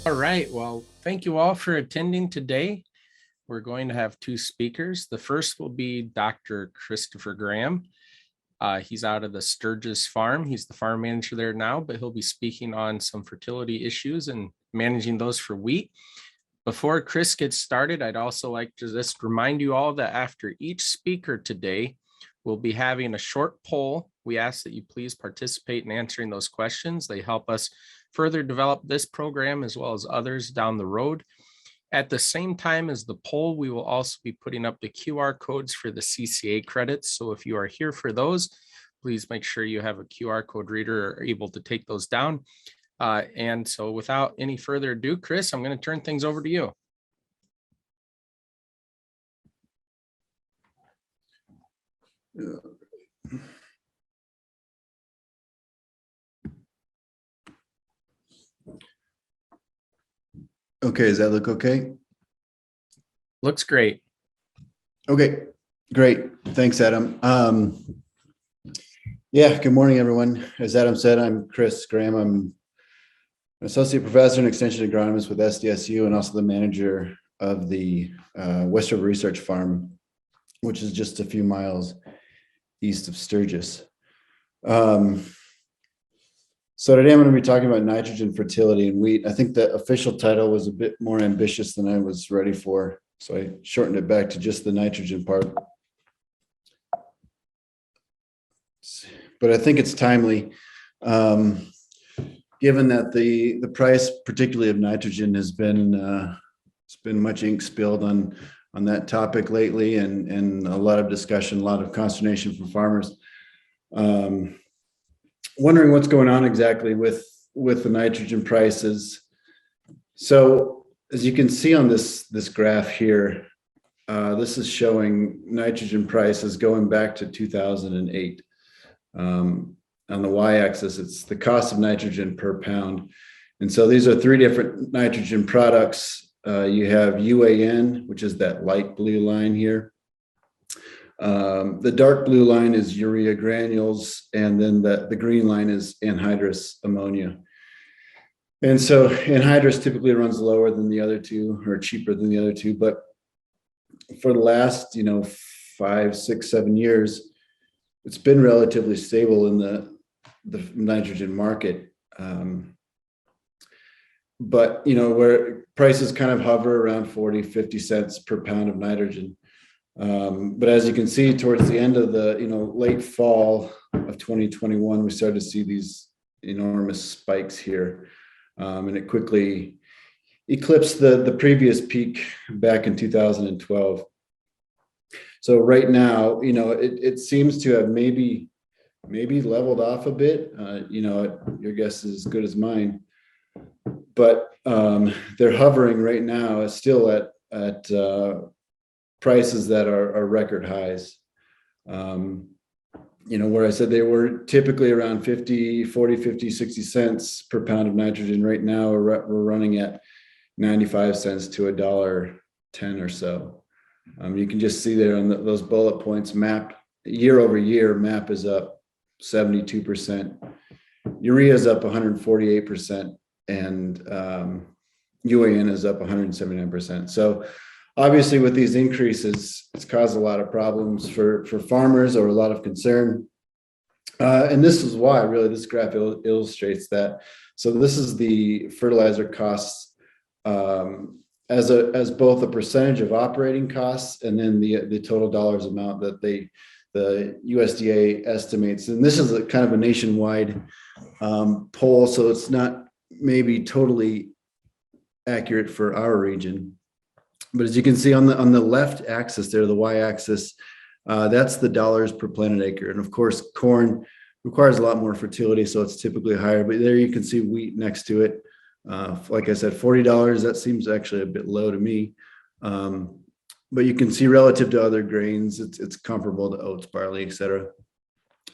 All right. Well, thank you all for attending today. We're going to have two speakers. The first will be Dr. Christopher Graham. He's out of the Sturgis farm. He's the farm manager there now, but he'll be speaking on some fertility issues and managing those for wheat. Before Chris gets started, I'd also like to just remind you all that after each speaker today, we'll be having a short poll. We ask that you please participate in answering those questions. They help us further develop this program as well as others down the road. At the same time as the poll, we will also be putting up the QR codes for the CCA credits. So if you are here for those, please make sure you have a QR code reader or are able to take those down. And so without any further ado, Chris, I'm going to turn things over to you. Okay, does that look okay? Looks great. Okay, great. Thanks, Adam. Yeah, good morning, everyone. As Adam said, I'm Chris Graham. I'm an associate professor and extension agronomist with SDSU and also the manager of the West River Research Farm, which is just a few miles east of Sturgis. So today I'm going to be talking about nitrogen fertility in wheat. I think the official title was a bit more ambitious than I was ready for, so I shortened it back to just the nitrogen part. But I think it's timely, given that the price, particularly of nitrogen, has been it's been much ink spilled on that topic lately, and a lot of discussion, a lot of consternation from farmers. Wondering what's going on exactly with the nitrogen prices. So as you can see on this graph here, this is showing nitrogen prices going back to 2008. On the y-axis, it's the cost of nitrogen per pound. And so these are three different nitrogen products. You have UAN, which is that light blue line here. The dark blue line is urea granules, and then the green line is anhydrous ammonia. And so anhydrous typically runs lower than the other two, or cheaper than the other two. But for the last, 5, 6, 7 years, it's been relatively stable in the nitrogen market. But, where prices kind of hover around 40, 50 cents per pound of nitrogen. But as you can see, towards the end of the late fall of 2021, we started to see these enormous spikes here, and it quickly eclipsed the previous peak back in 2012. So right now, it seems to have maybe leveled off a bit. Your guess is as good as mine. But they're hovering right now, still at prices that are record highs. Where I said they were typically around 40, 50, 60 cents per pound of nitrogen. Right now, we're running at 95 cents to $1.10 or so. You can just see there on those bullet points, MAP year over year, MAP is up 72%. Urea is up 148%, and UAN is up 179%. So obviously, with these increases, it's caused a lot of problems for farmers, or a lot of concern. And this is why, really, this graph illustrates that. So this is the fertilizer costs as both a percentage of operating costs, and then the total dollars amount that the USDA estimates. And this is a kind of a nationwide poll, so it's not maybe totally accurate for our region. But as you can see on the left axis there, the y-axis, that's the dollars per planted acre. And of course, corn requires a lot more fertility, so it's typically higher. But there you can see wheat next to it. Like I said, $40, that seems actually a bit low to me. But you can see relative to other grains, it's comparable to oats, barley, etc.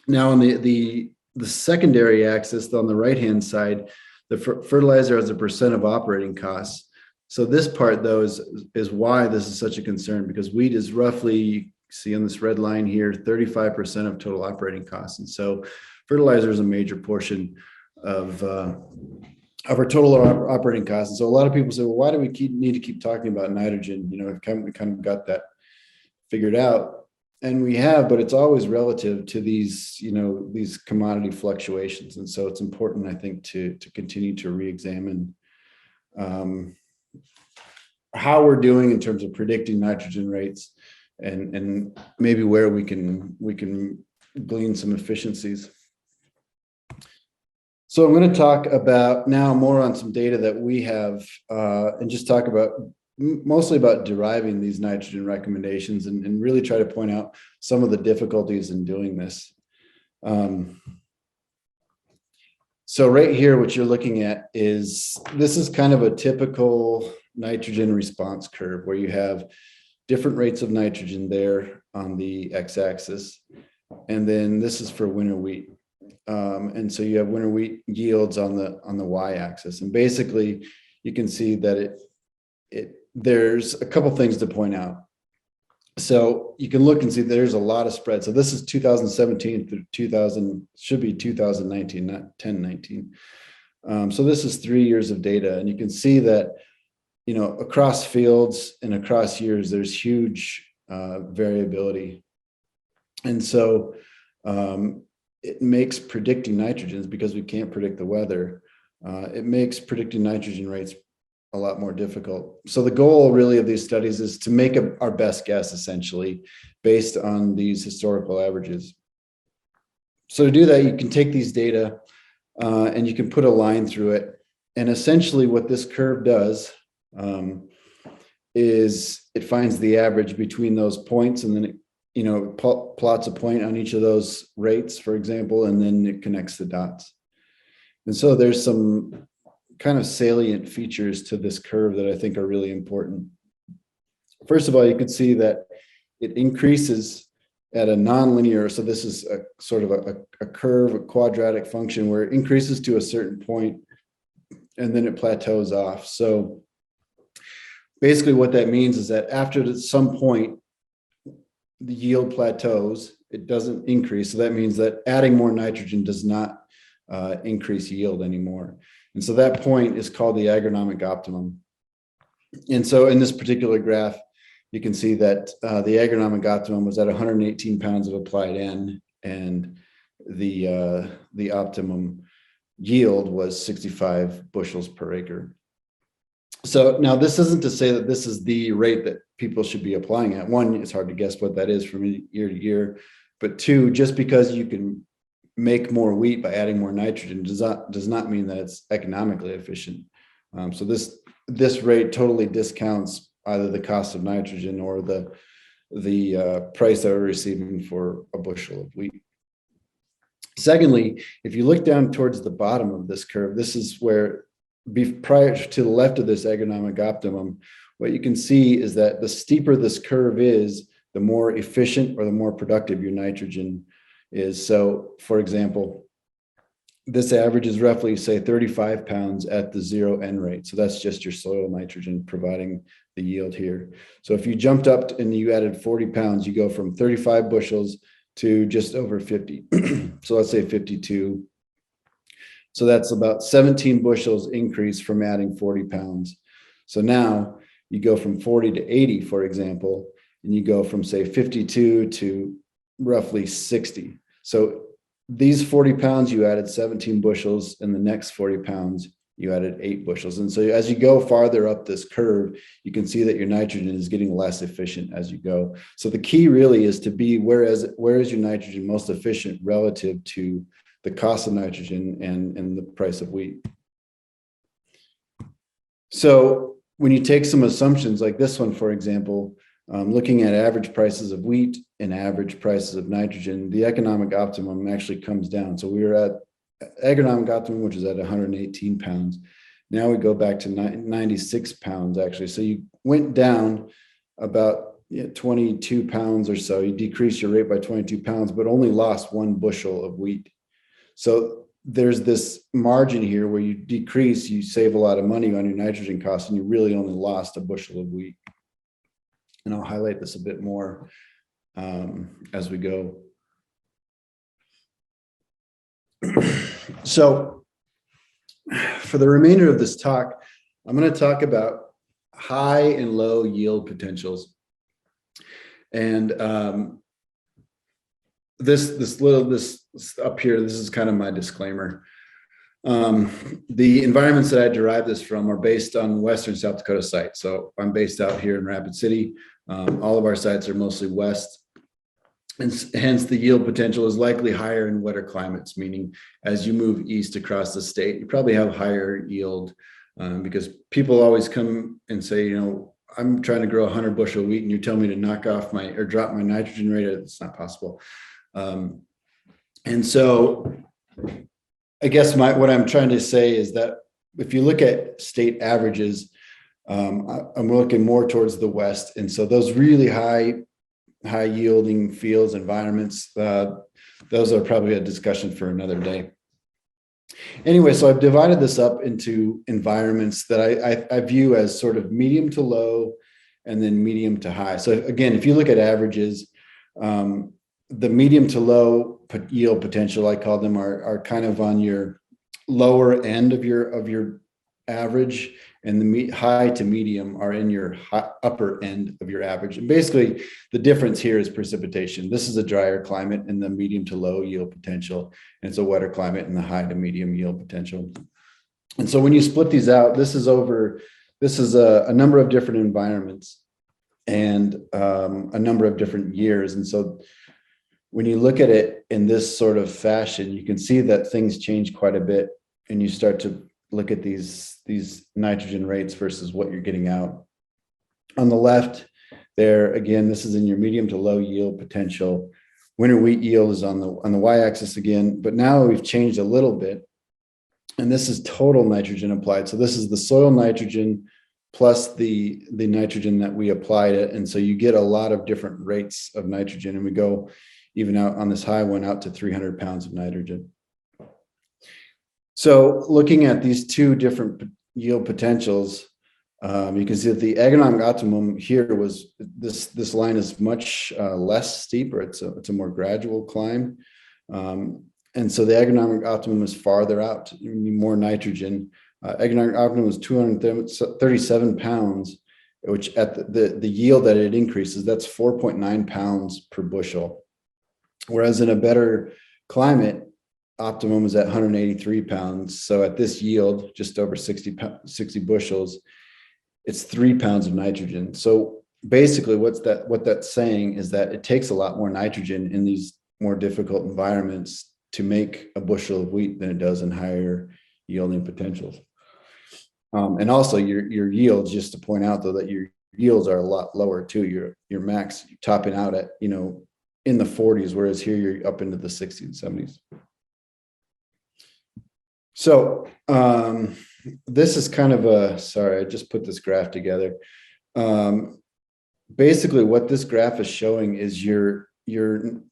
Now on the secondary axis on the right-hand side, the fertilizer as a percent of operating costs. So this part, though, is why this is such a concern, because wheat is roughly, you see on this red line here, 35% of total operating costs. And so fertilizer is a major portion of of our total operating costs. And so a lot of people say, well, why do we need to keep talking about nitrogen? You know, we kind of got that figured out, and we have, but it's always relative to these, you know, these commodity fluctuations. And so it's important, I think, to continue to re-examine how we're doing in terms of predicting nitrogen rates, and maybe where we can glean some efficiencies. So I'm going to talk about now more on some data that we have, and just talk about mostly about deriving these nitrogen recommendations, and really try to point out some of the difficulties in doing this. So right here, what you're looking at this is kind of a typical nitrogen response curve where you have different rates of nitrogen there on the x-axis. And then this is for winter wheat. And so you have winter wheat yields on the y-axis. And basically you can see that there's a couple things to point out. So you can look and see there's a lot of spread. So this is 2017 through 2019, not 1019. So this is 3 years of data, and you can see that, you know, across fields and across years, there's huge variability. And so it makes predicting nitrogens, because we can't predict the weather, it makes predicting nitrogen rates a lot more difficult. So the goal really of these studies is to make our best guess, essentially, based on these historical averages. So to do that, you can take these data and you can put a line through it. And essentially what this curve does is it finds the average between those points, and then it, you know, plots a point on each of those rates, for example, and then it connects the dots. And so there's some kind of salient features to this curve that I think are really important. First of all, you can see that it increases at a nonlinear, so this is a sort of a curve, a quadratic function, where it increases to a certain point and then it plateaus off. So basically what that means is that after some point, the yield plateaus, it doesn't increase. So that means that adding more nitrogen does not increase yield anymore. And so that point is called the agronomic optimum. And so in this particular graph, you can see that the agronomic optimum was at 118 pounds of applied N, and the optimum yield was 65 bushels per acre. So now this isn't to say that this is the rate that people should be applying at. One, it's hard to guess what that is from year to year. But two, just because you can make more wheat by adding more nitrogen does not mean that it's economically efficient. So this rate totally discounts either the cost of nitrogen or the price that we're receiving for a bushel of wheat. Secondly, if you look down towards the bottom of this curve, this is where, prior to the left of this agronomic optimum, what you can see is that the steeper this curve is, the more efficient or the more productive your nitrogen is. So, for example, this average is roughly, say, 35 pounds at the 0 N rate. So that's just your soil nitrogen providing the yield here. So if you jumped up and you added 40 pounds, you go from 35 bushels to just over 50. So let's say 52. So that's about 17 bushels increase from adding 40 pounds. So now you go from 40 to 80, for example, and you go from, say, 52 to roughly 60. So these 40 pounds, you added 17 bushels, and the next 40 pounds, you added 8 bushels. And so as you go farther up this curve, you can see that your nitrogen is getting less efficient as you go. So the key really is to be, where is your nitrogen most efficient relative to the cost of nitrogen and the price of wheat. So when you take some assumptions like this one, for example, looking at average prices of wheat and average prices of nitrogen, the economic optimum actually comes down. So we were at agronomic optimum, which is at 118 pounds. Now we go back to 96 pounds, actually. So you went down about 22 pounds or so. You decreased your rate by 22 pounds, but only lost 1 bushel of wheat. So there's this margin here where you decrease, you save a lot of money on your nitrogen costs, and you really only lost a bushel of wheat. And I'll highlight this a bit more as we go. So for the remainder of this talk, I'm going to talk about high and low yield potentials. And this up here, this is kind of my disclaimer. The environments that I derive this from are based on Western South Dakota sites. So I'm based out here in Rapid City. All of our sites are mostly west, and hence the yield potential is likely higher in wetter climates, meaning as you move east across the state, you probably have higher yield, because people always come and say, you know, I'm trying to grow 100 bushel wheat and you tell me to knock off or drop my nitrogen rate. It's not possible. And so I guess what I'm trying to say is that if you look at state averages, I'm looking more towards the west. And so those really high yielding fields, environments, those are probably a discussion for another day. Anyway, so I've divided this up into environments that I view as sort of medium to low and then medium to high. So again, if you look at averages, the medium to low yield potential, I call them, are kind of on your lower end of your average, and the high to medium are in your upper end of your average. And basically the difference here is precipitation. This is a drier climate in the medium to low yield potential, and it's a wetter climate in the high to medium yield potential. And so when you split these out, this is a number of different environments and a number of different years. And so when you look at it in this sort of fashion, you can see that things change quite a bit, and you start to look at these nitrogen rates versus what you're getting out. On the left there, again, this is in your medium to low yield potential. Winter wheat yield is on the y-axis again, but now we've changed a little bit, and this is total nitrogen applied. So this is the soil nitrogen plus the nitrogen that we applied it, and so you get a lot of different rates of nitrogen, and we go even out on this high one out to 300 pounds of nitrogen. So looking at these two different yield potentials, you can see that the agronomic optimum here was this line is much less steep, or it's a more gradual climb. And so the agronomic optimum is farther out, you need more nitrogen. Agronomic optimum was 237 pounds, which at the yield that it increases, that's 4.9 pounds per bushel. Whereas in a better climate, optimum is at 183 pounds. So at this yield, just over 60 bushels, it's 3 pounds of nitrogen. So basically what that's saying is that it takes a lot more nitrogen in these more difficult environments to make a bushel of wheat than it does in higher yielding potentials. And also your yields, just to point out though, that your yields are a lot lower too. Your max, you're topping out at, in the 40s, whereas here you're up into the 60s and 70s. So this is kind of sorry, I just put this graph together. Basically what this graph is showing is your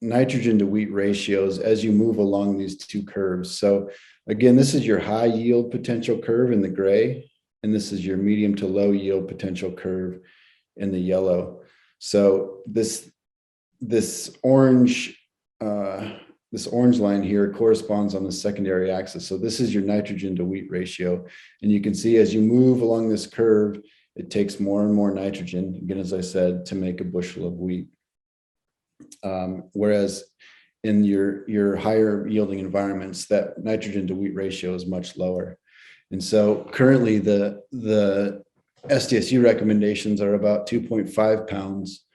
nitrogen to wheat ratios as you move along these two curves. So again, this is your high yield potential curve in the gray, and this is your medium to low yield potential curve in the yellow. So this orange line here corresponds on the secondary axis. So this is your nitrogen to wheat ratio. And you can see as you move along this curve, it takes more and more nitrogen, again, as I said, to make a bushel of wheat. Whereas in your higher yielding environments, that nitrogen to wheat ratio is much lower. And so currently the SDSU recommendations are about 2.5 pounds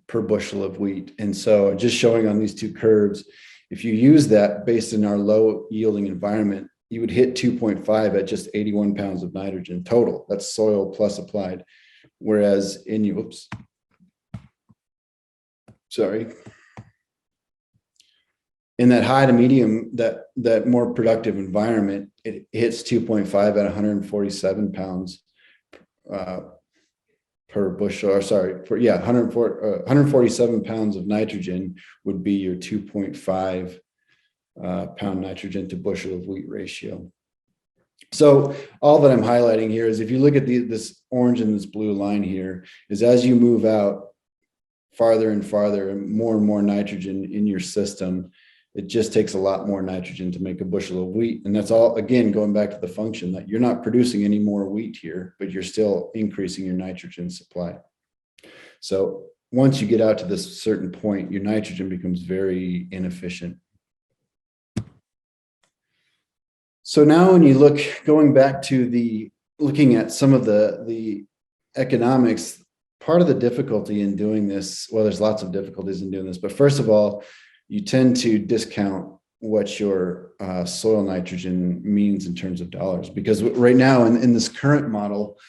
per bushel of wheat. And so just showing on these two curves, if you use that based in our low yielding environment, you would hit 2.5 at just 81 pounds of nitrogen total. That's soil plus applied. Whereas in in that high to medium, that more productive environment, it hits 2.5 at 147 pounds per bushel, or 147 pounds of nitrogen would be your 2.5 pound nitrogen to bushel of wheat ratio. So all that I'm highlighting here is if you look at this orange and this blue line here, is as you move out farther and farther and more nitrogen in your system, it just takes a lot more nitrogen to make a bushel of wheat. And that's all, again, going back to the function that you're not producing any more wheat here, but you're still increasing your nitrogen supply. So once you get out to this certain point, your nitrogen becomes very inefficient. So now when you look, going back to looking at some of the economics, part of the difficulty in doing this, well, there's lots of difficulties in doing this, but first of all, you tend to discount what your soil nitrogen means in terms of dollars, because right now in this current model,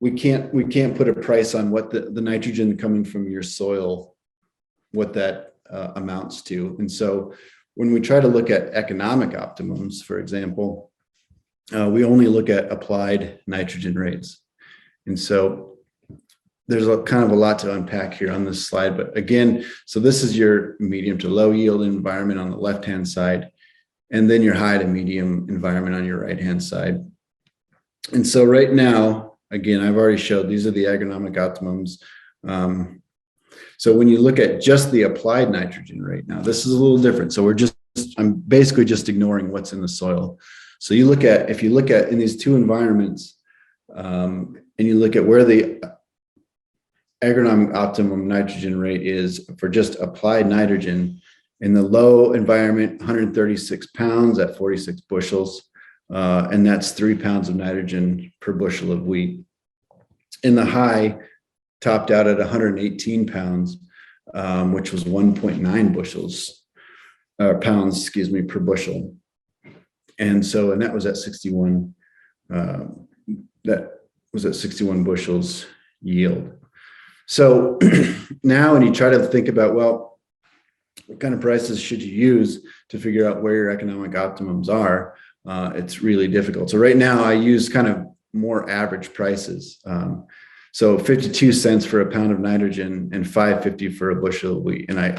we can't put a price on what the nitrogen coming from your soil, what that amounts to. And so when we try to look at economic optimums, for example, we only look at applied nitrogen rates. And so there's kind of a lot to unpack here on this slide, but again, so this is your medium to low yield environment on the left-hand side, and then your high to medium environment on your right-hand side. And so right now, again, I've already showed these are the agronomic optimums. So when you look at just the applied nitrogen rate, now this is a little different. So I'm basically just ignoring what's in the soil. So if you look at in these two environments, and you look at where the agronomic optimum nitrogen rate is for just applied nitrogen, in the low environment, 136 pounds at 46 bushels. And that's 3 pounds of nitrogen per bushel of wheat. In the high, topped out at 118 pounds, which was 1.9 pounds, per bushel. And that was at 61, that was at 61 bushels yield. So now when you try to think about, well, what kind of prices should you use to figure out where your economic optimums are? It's really difficult. So right now I use kind of more average prices. So 52 cents for a pound of nitrogen and $5.50 for a bushel of wheat. And I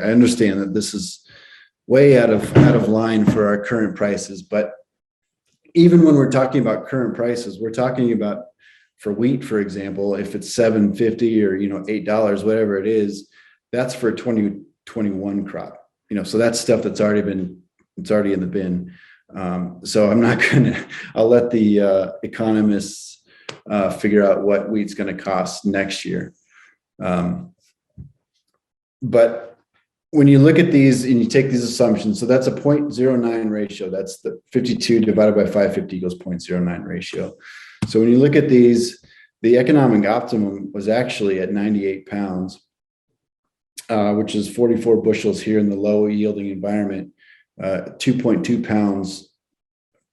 understand that this is way out of line for our current prices, but even when we're talking about current prices, we're talking about for wheat, for example, if it's $7.50 or $8, whatever it is, that's for a 2021 crop. So that's stuff that's already in the bin. So I'm not I'll let the economists figure out what wheat's going to cost next year. But when you look at these and you take these assumptions, so that's a 0.09 ratio. That's the 52 divided by 550 equals 0.09 ratio. So when you look at these, the economic optimum was actually at 98 pounds, which is 44 bushels here in the low yielding environment, 2.2 pounds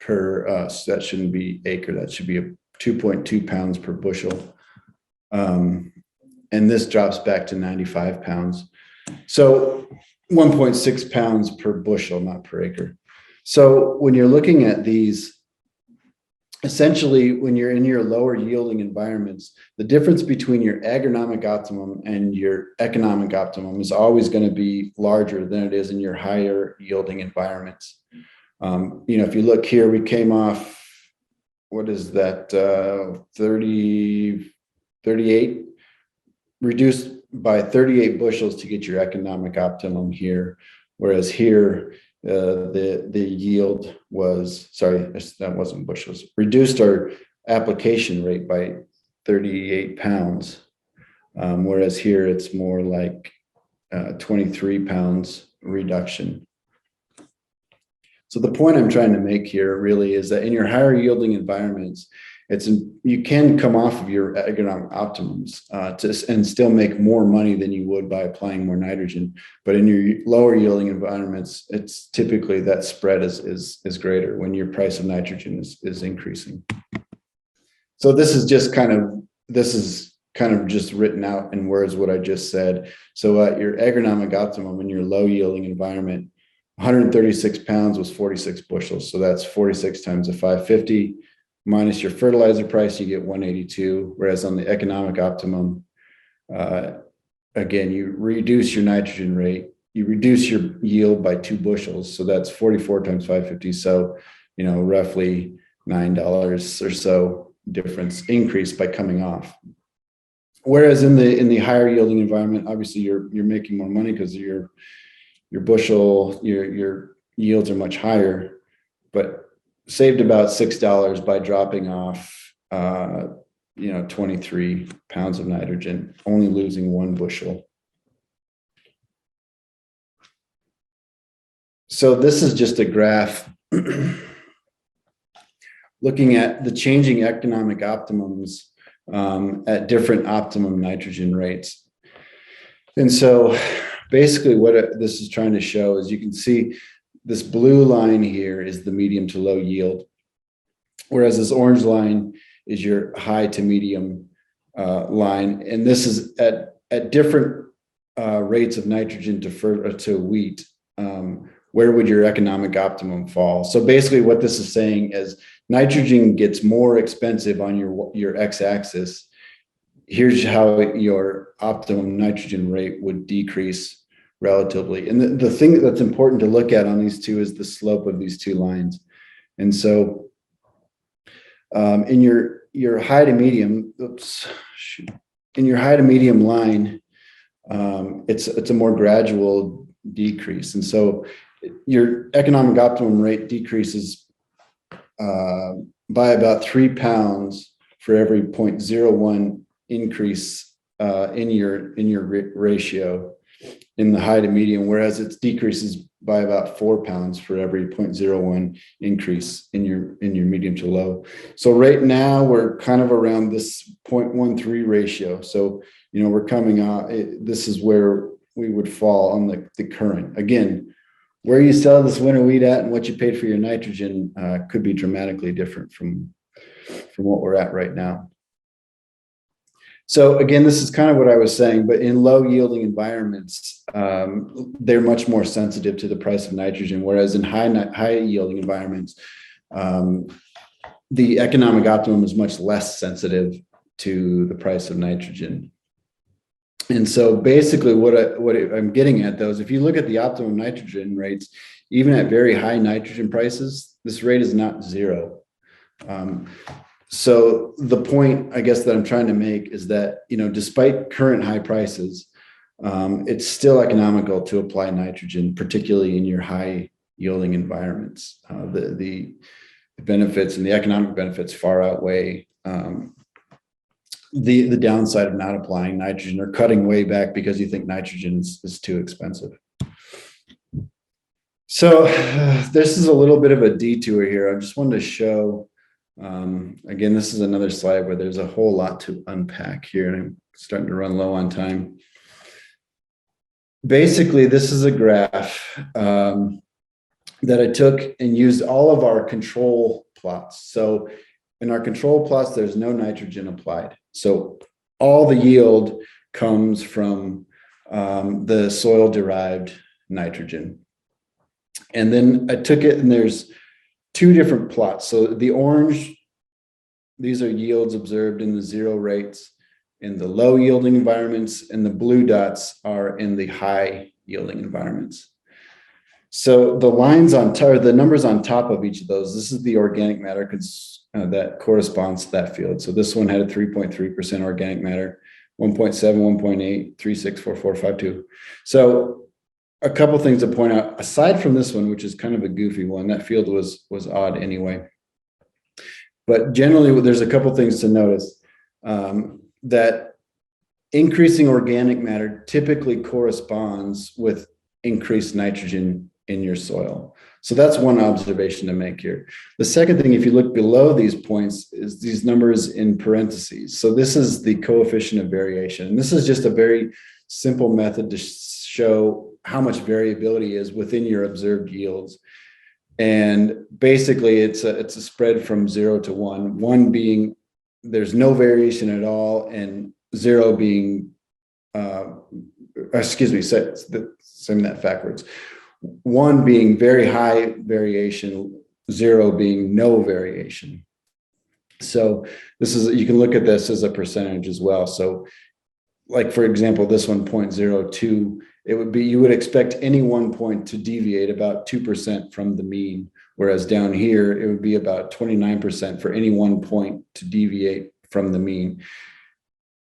per, so that shouldn't be acre, that should be 2.2 pounds per bushel. And this drops back to 95 pounds. So 1.6 pounds per bushel, not per acre. So when you're looking at these, essentially, when you're in your lower yielding environments, the difference between your agronomic optimum and your economic optimum is always going to be larger than it is in your higher yielding environments. If you look here, we came off, what is that, 38, reduced by 38 bushels to get your economic optimum here. Whereas here, the yield was, sorry, that wasn't bushels, reduced our application rate by 38 pounds. Whereas here it's more like 23 pounds reduction. So the point I'm trying to make here really is that in your higher yielding environments, you can come off of your agronomic optimums and still make more money than you would by applying more nitrogen. But in your lower yielding environments, it's typically that spread is greater when your price of nitrogen is increasing. So this is kind of just written out in words what I just said. So at your agronomic optimum in your low yielding environment, 136 pounds was 46 bushels. So that's 46 times the 550. Minus your fertilizer price, you get 182. Whereas on the economic optimum, again, you reduce your nitrogen rate, you reduce your yield by 2 bushels. So that's 44 times 550. So, roughly $9 or so difference increase by coming off. Whereas in the higher yielding environment, obviously you're making more money because you're bushel, your yields are much higher, but saved about $6 by dropping off, 23 pounds of nitrogen, only losing 1 bushel. So this is just a graph looking at the changing economic optimums at different optimum nitrogen rates. And so basically what this is trying to show is, you can see this blue line here is the medium to low yield, whereas this orange line is your high to medium line. And this is at different rates of nitrogen to wheat. Where would your economic optimum fall? So basically what this is saying is, nitrogen gets more expensive on your x-axis. Here's how your optimum nitrogen rate would decrease relatively. And the thing that's important to look at on these two is the slope of these two lines. And so in your high to medium, in your high to medium line, it's a more gradual decrease. And so your economic optimum rate decreases by about 3 pounds for every 0.01 increase in your ratio in the high to medium, whereas it decreases by about 4 pounds for every 0.01 increase in your medium to low. So right now we're kind of around this 0.13 ratio. So we're coming out. This is where we would fall on the current. Again, where you sell this winter wheat at and what you paid for your nitrogen could be dramatically different from what we're at right now. So again, this is kind of what I was saying, but in low yielding environments, they're much more sensitive to the price of nitrogen, whereas in high yielding environments, the economic optimum is much less sensitive to the price of nitrogen. And so basically what I'm getting at, though, is if you look at the optimum nitrogen rates, even at very high nitrogen prices, this rate is not 0. So the point, I guess, that I'm trying to make is that, despite current high prices, it's still economical to apply nitrogen, particularly in your high yielding environments. The benefits and the economic benefits far outweigh the downside of not applying nitrogen or cutting way back because you think nitrogen is too expensive. So this is a little bit of a detour here. I just wanted to show, again, this is another slide where there's a whole lot to unpack here, and I'm starting to run low on time. Basically, this is a graph that I took and used all of our control plots. So in our control plots, there's no nitrogen applied. So all the yield comes from the soil-derived nitrogen. And then I took it, and there's 2 different plots. So the orange, these are yields observed in the 0 rates in the low yielding environments, and the blue dots are in the high yielding environments. So the lines on top, or the numbers on top of each of those, this is the organic matter that corresponds to that field. So this one had a 3.3% organic matter, 1.7, 1.8, 3, 6, 4, 4, 5, 2. So a couple things to point out, aside from this one, which is kind of a goofy one, that field was odd anyway. But generally, there's a couple things to notice, that increasing organic matter typically corresponds with increased nitrogen in your soil. So that's one observation to make here. The second thing, if you look below these points, is these numbers in parentheses. So this is the coefficient of variation. And this is just a very simple method to show how much variability is within your observed yields. And basically it's a spread from 0 to 1, 1 being there's no variation at all, and 0 being, saying that backwards. 1 being very high variation, 0 being no variation. So this is, you can look at this as a percentage as well. So like, for example, this one 0.02, it would be, you would expect any 1 point to deviate about 2% from the mean. Whereas down here, it would be about 29% for any 1 point to deviate from the mean.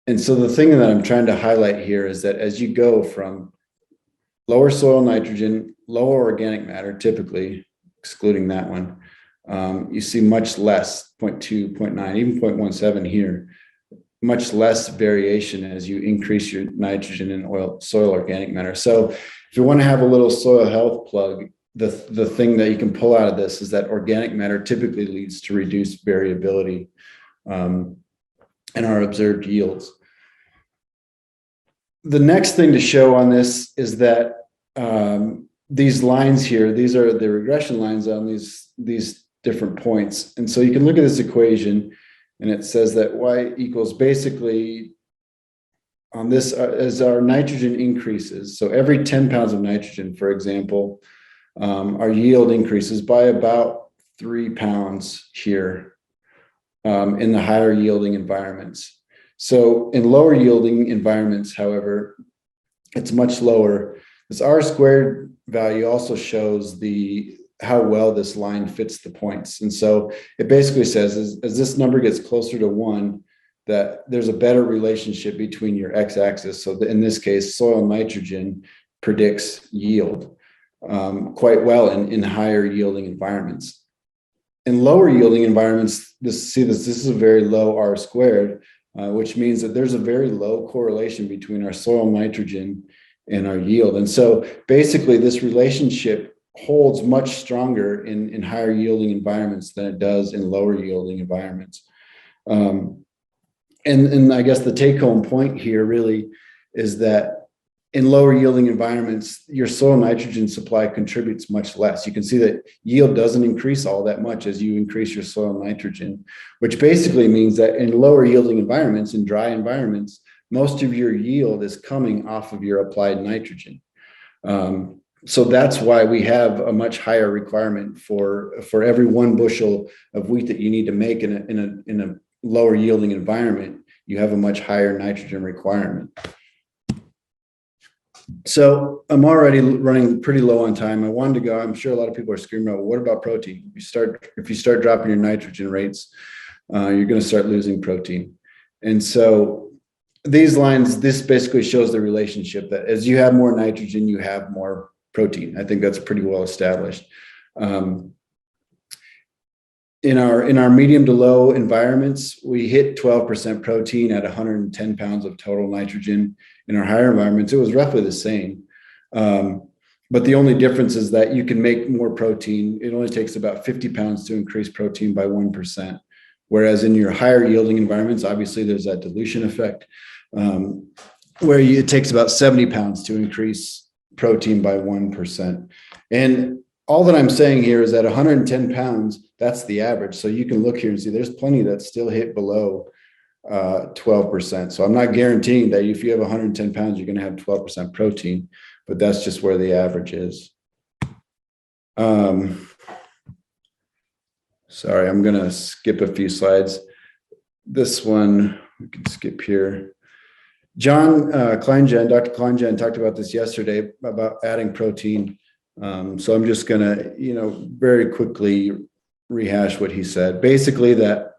And so the thing that I'm trying to highlight here is that as you go from lower soil nitrogen, lower organic matter, typically, excluding that one. You see much less, 0.2, 0.9, even 0.17 here, much less variation as you increase your nitrogen and soil organic matter. So if you want to have a little soil health plug, the thing that you can pull out of this is that organic matter typically leads to reduced variability in our observed yields. The next thing to show on this is that these lines here, these are the regression lines on these different points. And so you can look at this equation and it says that y equals basically on this as our nitrogen increases. So every 10 pounds of nitrogen, for example, our yield increases by about 3 pounds here in the higher yielding environments. So in lower yielding environments, however, it's much lower. This R squared value also shows how well this line fits the points. And so it basically says as this number gets closer to 1, that there's a better relationship between your x-axis. So in this case, soil nitrogen predicts yield quite well in higher yielding environments. In lower yielding environments, this is a very low R squared, which means that there's a very low correlation between our soil nitrogen and our yield. And so basically this relationship holds much stronger in higher yielding environments than it does in lower yielding environments. And I guess the take home point here really is that in lower yielding environments, your soil nitrogen supply contributes much less. You can see that yield doesn't increase all that much as you increase your soil nitrogen, which basically means that in lower yielding environments, in dry environments, most of your yield is coming off of your applied nitrogen. So that's why we have a much higher requirement for every 1 bushel of wheat that you need to make in a lower yielding environment, you have a much higher nitrogen requirement. So I'm already running pretty low on time. I wanted to go. I'm sure a lot of people are screaming out, what about protein? If you start dropping your nitrogen rates, you're going to start losing protein. And so these lines, this basically shows the relationship that as you have more nitrogen, you have more protein. I think that's pretty well established. In our medium to low environments, we hit 12% protein at 110 pounds of total nitrogen. In our higher environments, it was roughly the same. But the only difference is that you can make more protein. It only takes about 50 pounds to increase protein by 1%. Whereas in your higher yielding environments, obviously there's that dilution effect, where it takes about 70 pounds to increase protein by 1%. And all that I'm saying here is that 110 pounds, that's the average. So you can look here and see there's plenty that still hit below 12%. So I'm not guaranteeing that if you have 110 pounds, you're going to have 12% protein, but that's just where the average is. Sorry, I'm going to skip a few slides. This one, we can skip here. John Kleingen, Dr. Kleingen talked about this yesterday about adding protein. So I'm just going to, very quickly rehash what he said. Basically that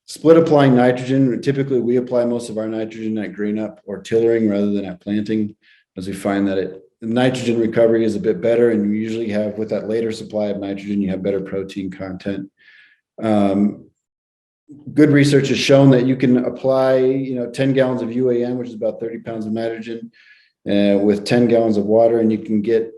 split applying nitrogen, typically we apply most of our nitrogen at green up or tillering rather than at planting, as we find that the nitrogen recovery is a bit better, and you usually have, with that later supply of nitrogen, you have better protein content. Good research has shown that you can apply, 10 gallons of UAN, which is about 30 pounds of nitrogen, with 10 gallons of water, and you can get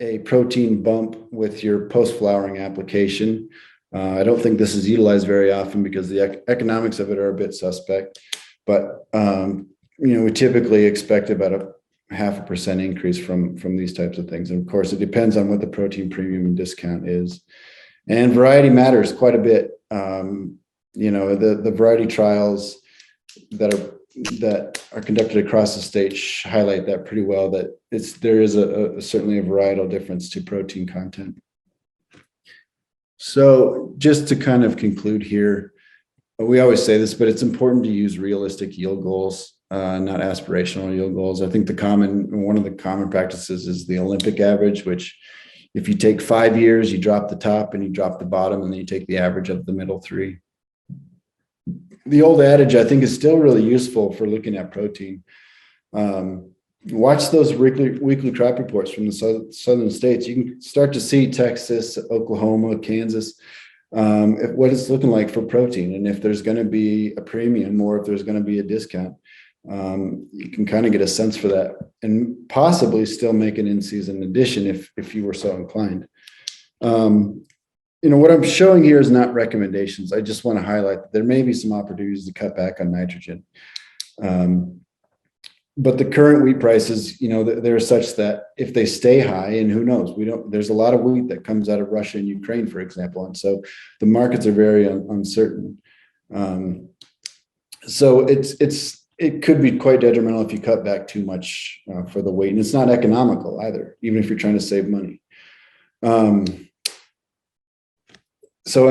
a protein bump with your post-flowering application. I don't think this is utilized very often because the economics of it are a bit suspect, but we typically expect about a 0.5% increase from these types of things. And of course, it depends on what the protein premium and discount is. And variety matters quite a bit. The variety trials that are conducted across the state highlight that pretty well, that there is certainly a varietal difference to protein content. So just to kind of conclude here, we always say this, but it's important to use realistic yield goals, not aspirational yield goals. I think one of the common practices is the Olympic average, which if you take 5 years, you drop the top and you drop the bottom, and then you take the average of the middle 3. The old adage, I think, is still really useful for looking at protein. watch those weekly crop reports from the southern states. You can start to see Texas, Oklahoma, Kansas, what it's looking like for protein, and if there's going to be a premium or if there's going to be a discount. You can kind of get a sense for that, and possibly still make an in-season addition if you were so inclined. What I'm showing here is not recommendations. I just want to highlight that there may be some opportunities to cut back on nitrogen. But the current wheat prices, they're such that if they stay high, and who knows, there's a lot of wheat that comes out of Russia and Ukraine, for example. And so the markets are very uncertain. So it could be quite detrimental if you cut back too much for the weight. And it's not economical either, even if you're trying to save money. And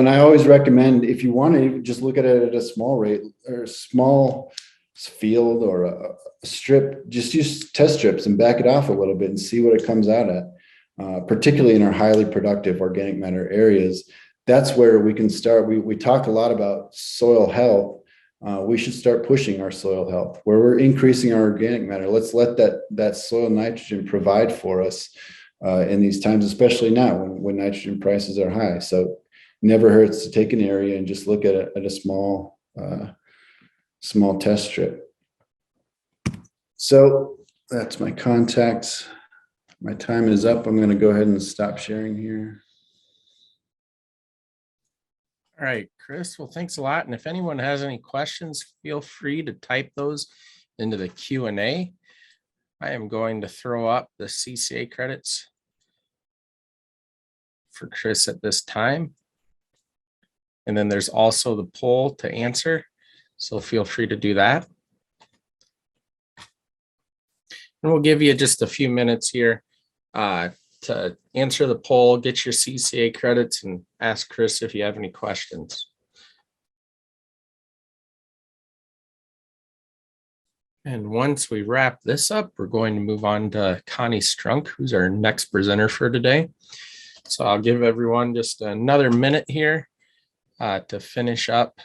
I always recommend, if you want to just look at it at a small rate or a small field or a strip, just use test strips and back it off a little bit and see what it comes out at, particularly in our highly productive organic matter areas. That's where we can start. We talk a lot about soil health. We should start pushing our soil health where we're increasing our organic matter. Let's let that soil nitrogen provide for us in these times, especially now when nitrogen prices are high. So never hurts to take an area and just look at a small test strip. So that's my contacts. My time is up. I'm going to go ahead and stop sharing here. All right, Chris. Well, thanks a lot. And if anyone has any questions, feel free to type those into the Q&A. I am going to throw up the CCA credits for Chris at this time. And then there's also the poll to answer. So feel free to do that. And we'll give you just a few minutes here to answer the poll, get your CCA credits, and ask Chris if you have any questions. And once we wrap this up, we're going to move on to Connie Strunk, who's our next presenter for today. So I'll give everyone just another minute here to finish up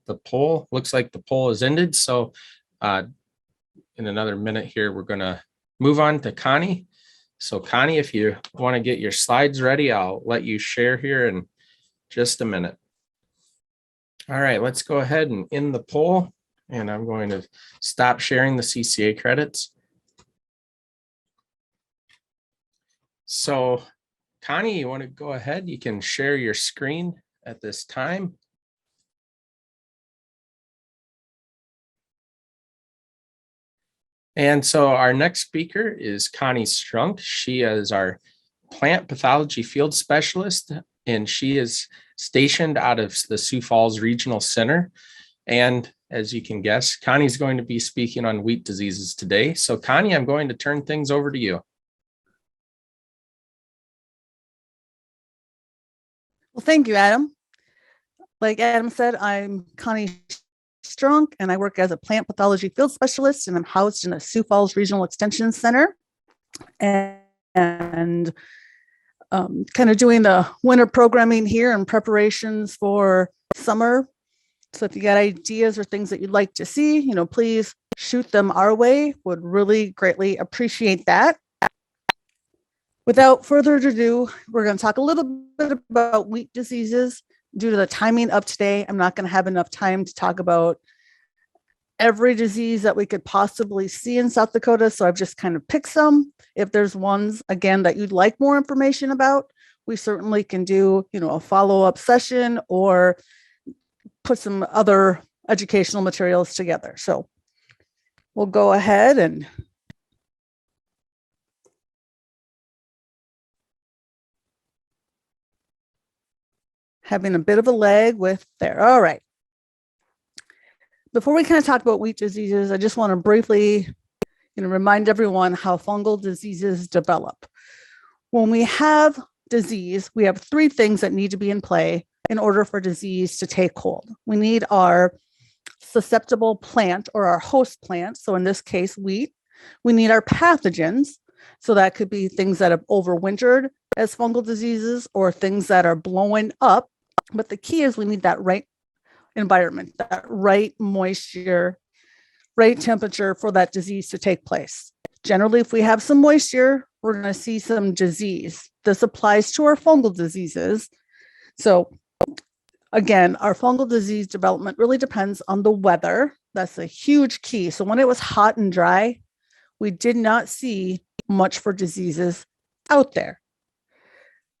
the poll. Looks like the poll is ended. So in another minute here, we're going to move on to Connie. So Connie, if you want to get your slides ready, I'll let you share here in just a minute. All right, let's go ahead and end the poll. And I'm going to stop sharing the CCA credits. So Connie, you want to go ahead? You can share your screen at this time. And so our next speaker is Connie Strunk. She is our plant pathology field specialist, and she is stationed out of the Sioux Falls Regional Center. And as you can guess, Connie's going to be speaking on wheat diseases today. So Connie, I'm going to turn things over to you. Well, thank you, Adam. Like Adam said, I'm Connie Strunk, and I work as a plant pathology field specialist, and I'm housed in the Sioux Falls Regional Extension Center, and kind of doing the winter programming here and preparations for summer. So if you got ideas or things that you'd like to see, please shoot them our way. Would really greatly appreciate that. Without further ado, we're going to talk a little bit about wheat diseases. Due to the timing of today, I'm not going to have enough time to talk about every disease that we could possibly see in South Dakota. So I've just kind of picked some. If there's ones, again, that you'd like more information about, we certainly can do, a follow-up session or put some other educational materials together. So we'll go ahead and having a bit of a lag with there. All right. Before we kind of talk about wheat diseases, I just want to briefly, remind everyone how fungal diseases develop. When we have disease, we have three things that need to be in play in order for disease to take hold. We need our susceptible plant or our host plant. So in this case, wheat. We need our pathogens. So that could be things that have overwintered as fungal diseases or things that are blowing up. But the key is we need that right environment, that right moisture right temperature for that disease to take place. Generally, if we have some moisture, we're going to see some disease. This applies to our fungal diseases. So again, our fungal disease development really depends on the weather. That's a huge key. So when it was hot and dry, we did not see much for diseases out there.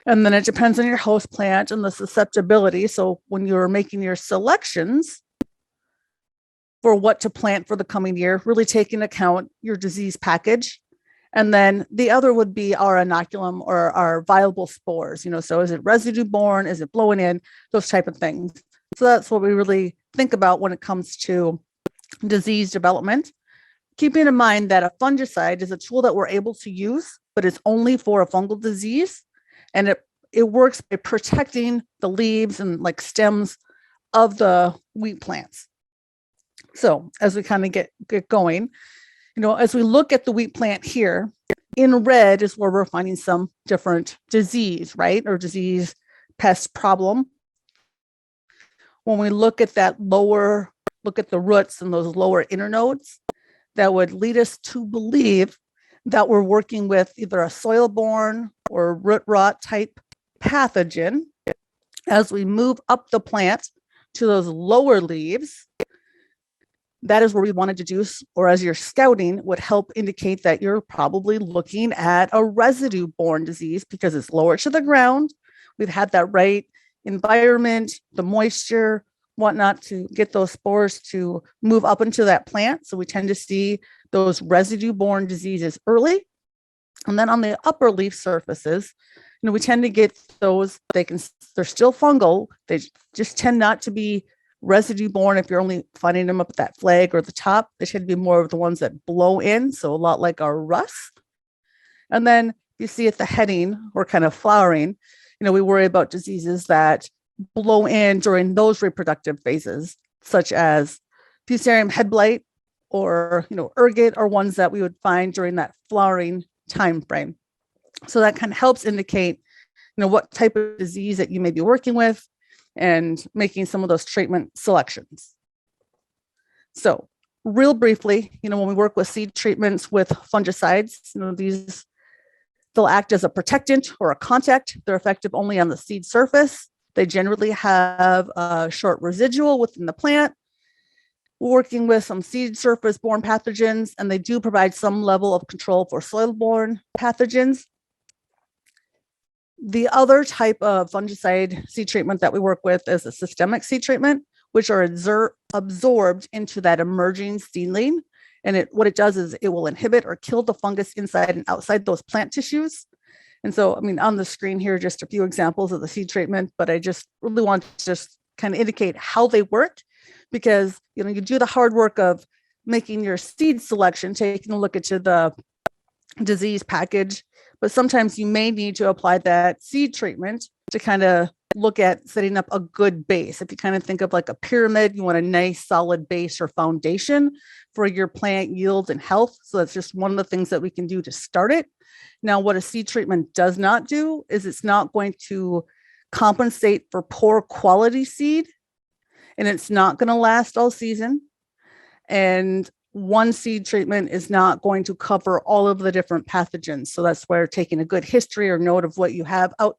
And then it depends on your host plant and the susceptibility. So when you're making your selections for what to plant for the coming year, really take into account your disease package. And then the other would be our inoculum or our viable spores. So is it residue borne? Is it blowing in? Those type of things. So that's what we really think about when it comes to disease development. Keeping in mind that a fungicide is a tool that we're able to use, but it's only for a fungal disease. And it works by protecting the leaves and like stems of the wheat plants. So as we kind of get going, as we look at the wheat plant here, in red is where we're finding some different disease, right? Or disease pest problem. When we look at that look at the roots and those lower inner nodes, that would lead us to believe that we're working with either a soil-borne or root rot type pathogen. As we move up the plant to those lower leaves, that is where we want to deduce, or as you're scouting, would help indicate that you're probably looking at a residue-borne disease because it's lower to the ground. We've had that right environment, the moisture, whatnot, to get those spores to move up into that plant. So we tend to see those residue-borne diseases early. And then on the upper leaf surfaces, we tend to get those, they're still fungal. They just tend not to be residue-borne if you're only finding them up at that flag or the top. They tend to be more of the ones that blow in, so a lot like our rust. And then you see at the heading or kind of flowering, we worry about diseases that blow in during those reproductive phases, such as Fusarium head blight or ergot, are ones that we would find during that flowering time frame. So that kind of helps indicate what type of disease that you may be working with and making some of those treatment selections. So real briefly, when we work with seed treatments with fungicides, they'll act as a protectant or a contact. They're effective only on the seed surface. They generally have a short residual within the plant. We're working with some seed surface-borne pathogens, and they do provide some level of control for soil-borne pathogens. The other type of fungicide seed treatment that we work with is a systemic seed treatment, which are absorbed into that emerging seedling. And what it does is it will inhibit or kill the fungus inside and outside those plant tissues. And so, on the screen here, just a few examples of the seed treatment, but I just really want to just kind of indicate how they work, because, you do the hard work of making your seed selection, taking a look at the disease package, but sometimes you may need to apply that seed treatment to kind of look at setting up a good base. If you kind of think of like a pyramid, you want a nice solid base or foundation for your plant yield and health. So that's just one of the things that we can do to start it. Now, what a seed treatment does not do is it's not going to compensate for poor quality seed, and it's not going to last all season. And one seed treatment is not going to cover all of the different pathogens. So that's where taking a good history or note of what you have out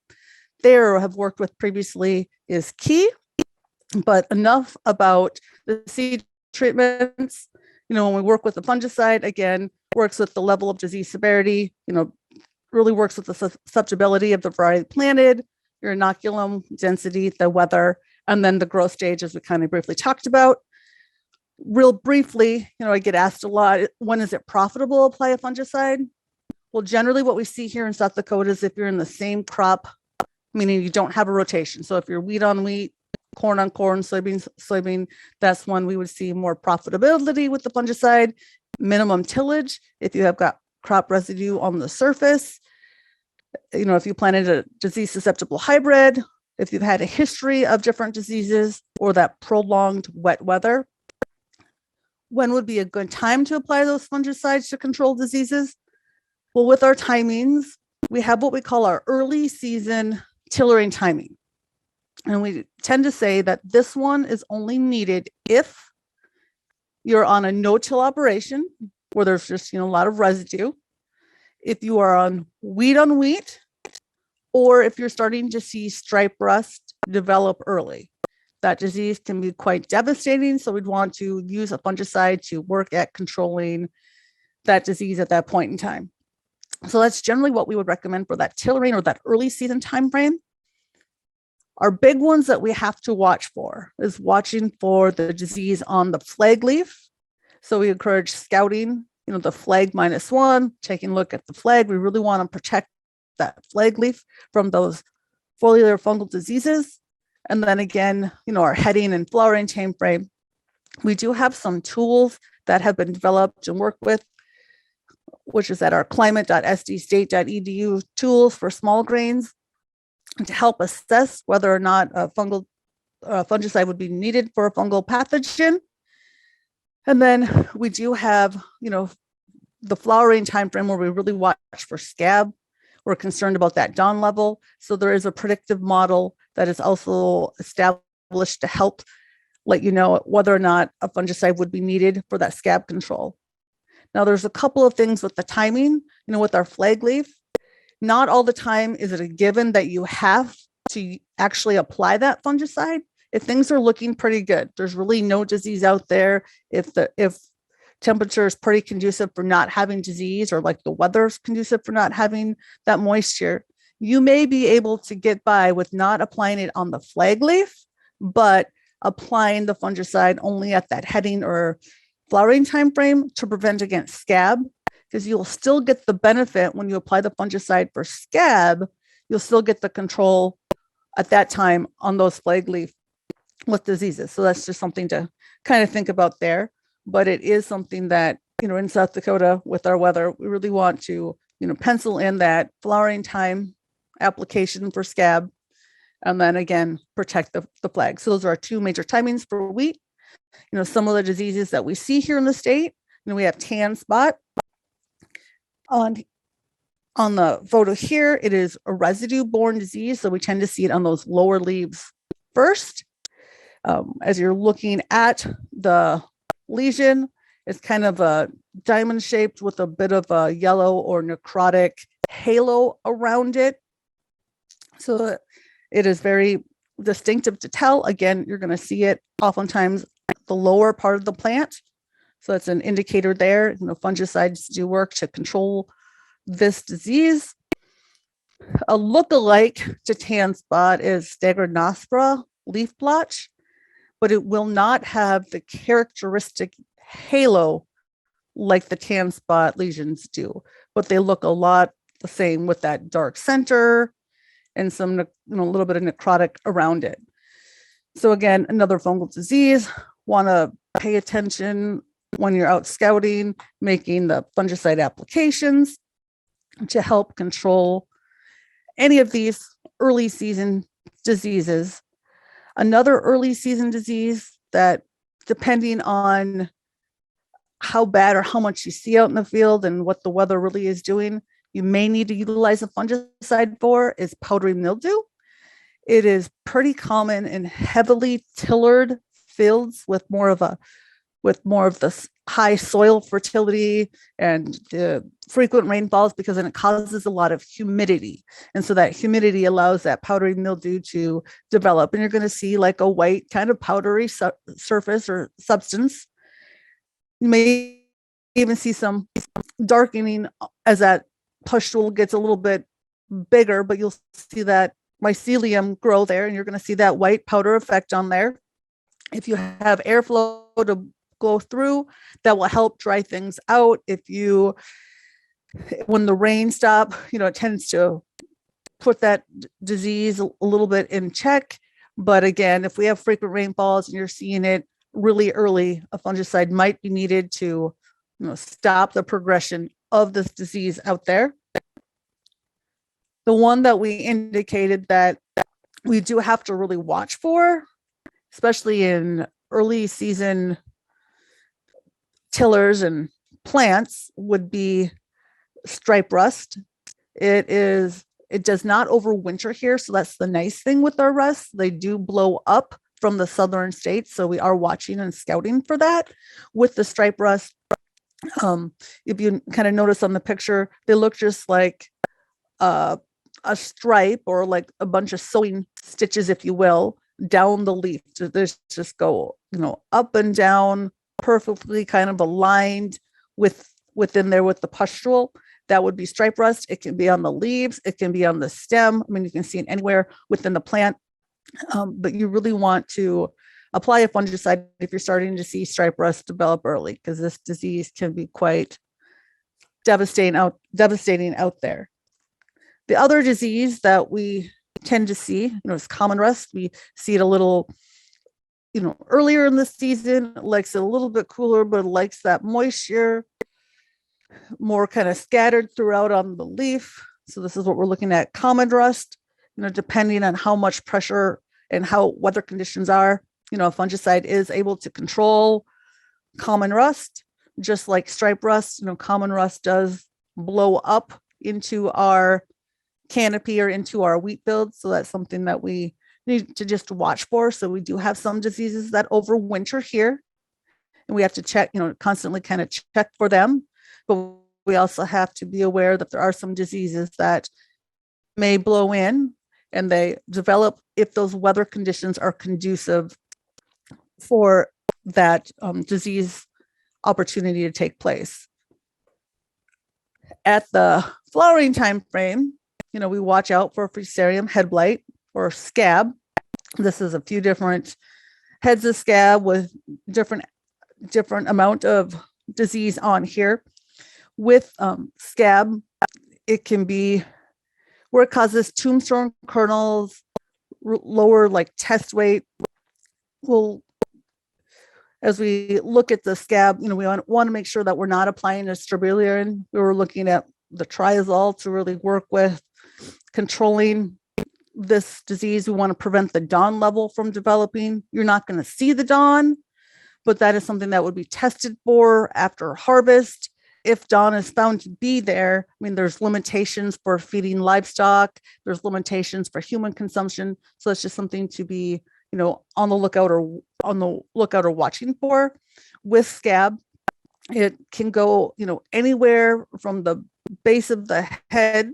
there or have worked with previously is key. But enough about the seed treatments. When we work with the fungicide, again, works with the level of disease severity, really works with the susceptibility of the variety planted, your inoculum density, the weather, and then the growth stage, as we kind of briefly talked about. Real briefly, I get asked a lot, when is it profitable to apply a fungicide? Well, generally what we see here in South Dakota is if you're in the same crop, meaning you don't have a rotation. So if you're wheat on wheat, corn on corn, soybean, that's when we would see more profitability with the fungicide. Minimum tillage, if you have got crop residue on the surface, if you planted a disease susceptible hybrid, if you've had a history of different diseases or that prolonged wet weather. When would be a good time to apply those fungicides to control diseases? Well, with our timings, we have what we call our early season tillering timing. And we tend to say that this one is only needed if you're on a no-till operation where there's just, a lot of residue, if you are on wheat, or if you're starting to see stripe rust develop early. That disease can be quite devastating, so we'd want to use a fungicide to work at controlling that disease at that point in time. So that's generally what we would recommend for that tillering or that early season time frame. Our big ones that we have to watch for is watching for the disease on the flag leaf. So we encourage scouting, the flag -1, taking a look at the flag. We really want to protect that flag leaf from those foliar fungal diseases. And then again, our heading and flowering time frame. We do have some tools that have been developed and worked with, which is at our climate.sdstate.edu tools for small grains, to help assess whether or not a fungicide would be needed for a fungal pathogen. And then we do have, the flowering time frame where we really watch for scab. We're concerned about that dawn level. So there is a predictive model that is also established to help let you know whether or not a fungicide would be needed for that scab control. Now, there's a couple of things with the timing, with our flag leaf. Not all the time is it a given that you have to actually apply that fungicide. If things are looking pretty good, there's really no disease out there. If temperature is pretty conducive for not having disease, or like the weather's conducive for not having that moisture, you may be able to get by with not applying it on the flag leaf, but applying the fungicide only at that heading or flowering time frame to prevent against scab, because you'll still get the benefit when you apply the fungicide for scab. You'll still get the control at that time on those flag leaf with diseases. So that's just something to kind of think about there. But it is something that, in South Dakota with our weather, we really want to, pencil in that flowering time application for scab, and then again, protect the flag. So those are our two major timings for wheat. Some of the diseases that we see here in the state, we have tan spot. On the photo here, it is a residue-borne disease, so we tend to see it on those lower leaves first. As you're looking at the lesion, it's kind of a diamond shaped with a bit of a yellow or necrotic halo around it. So it is very distinctive to tell. Again, you're going to see it oftentimes at the lower part of the plant. So it's an indicator there. Fungicides do work to control this disease. A look-alike to tan spot is Staggernospora leaf blotch, but it will not have the characteristic halo like the tan spot lesions do, but they look a lot the same with that dark center and some, a little bit of necrotic around it. So again, another fungal disease. Want to pay attention when you're out scouting, making the fungicide applications to help control any of these early season diseases. Another early season disease that, depending on how bad or how much you see out in the field and what the weather really is doing, you may need to utilize a fungicide for, is powdery mildew. It is pretty common in heavily tillered fields with more of the high soil fertility and the frequent rainfalls, because then it causes a lot of humidity. And so that humidity allows that powdery mildew to develop. And you're going to see like a white kind of powdery surface or substance. You may even see some darkening as that pustule gets a little bit bigger, but you'll see that mycelium grow there, and you're going to see that white powder effect on there. If you have airflow to go through, that will help dry things out. When the rain stop, it tends to put that disease a little bit in check. But again, if we have frequent rainfalls and you're seeing it really early, a fungicide might be needed to stop the progression of this disease out there. The one that we indicated that we do have to really watch for, especially in early season tillers and plants, would be stripe rust. It does not overwinter here. So that's the nice thing with our rust. They do blow up from the southern states. So we are watching and scouting for that. With the stripe rust, if you kind of notice on the picture, they look just like a stripe or like a bunch of sewing stitches, if you will, down the leaf. So there's just go, up and down, perfectly kind of aligned within there with the pustule. That would be stripe rust. It can be on the leaves. It can be on the stem. I mean, you can see it anywhere within the plant. But you really want to apply a fungicide if you're starting to see stripe rust develop early, because this disease can be quite devastating out there. The other disease that we tend to see, is common rust. We see it a little, earlier in the season. It likes it a little bit cooler, but it likes that moisture, more kind of scattered throughout on the leaf. So this is what we're looking at, common rust. Depending on how much pressure and how weather conditions are, a fungicide is able to control common rust, just like stripe rust. Common rust does blow up into our canopy or into our wheat field. So that's something that we need to just watch for. So we do have some diseases that overwinter here, and we have to check, constantly kind of check for them. But we also have to be aware that there are some diseases that may blow in, and they develop if those weather conditions are conducive for that disease opportunity to take place. At the flowering time frame, we watch out for Fusarium head blight or scab. This is a few different heads of scab with different amount of disease on here. With scab, it can be where it causes tombstone kernels, lower like test weight. As we look at the scab, we want to make sure that we're not applying a strobilurin. We were looking at the triazole to really work with controlling this disease. We want to prevent the dawn level from developing. You're not going to see the dawn, but that is something that would be tested for after harvest. If dawn is found to be there, there's limitations for feeding livestock. There's limitations for human consumption. So it's just something to be, on the lookout or watching for. With scab, it can go, anywhere from the base of the head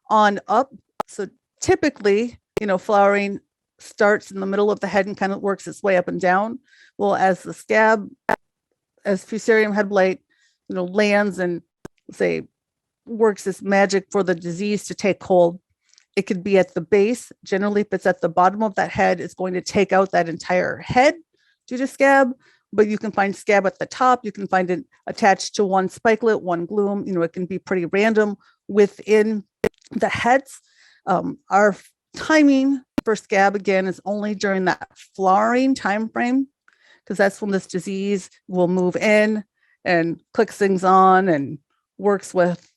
on up. So typically, flowering starts in the middle of the head and kind of works its way up and down. Well, as the scab, as Fusarium head blight, lands and works this magic for the disease to take hold, it could be at the base. Generally, if it's at the bottom of that head, it's going to take out that entire head due to scab. But you can find scab at the top. You can find it attached to one spikelet, one glume. It can be pretty random within the heads. Our timing for scab, again, is only during that flowering time frame, because that's when this disease will move in and clicks things on and works with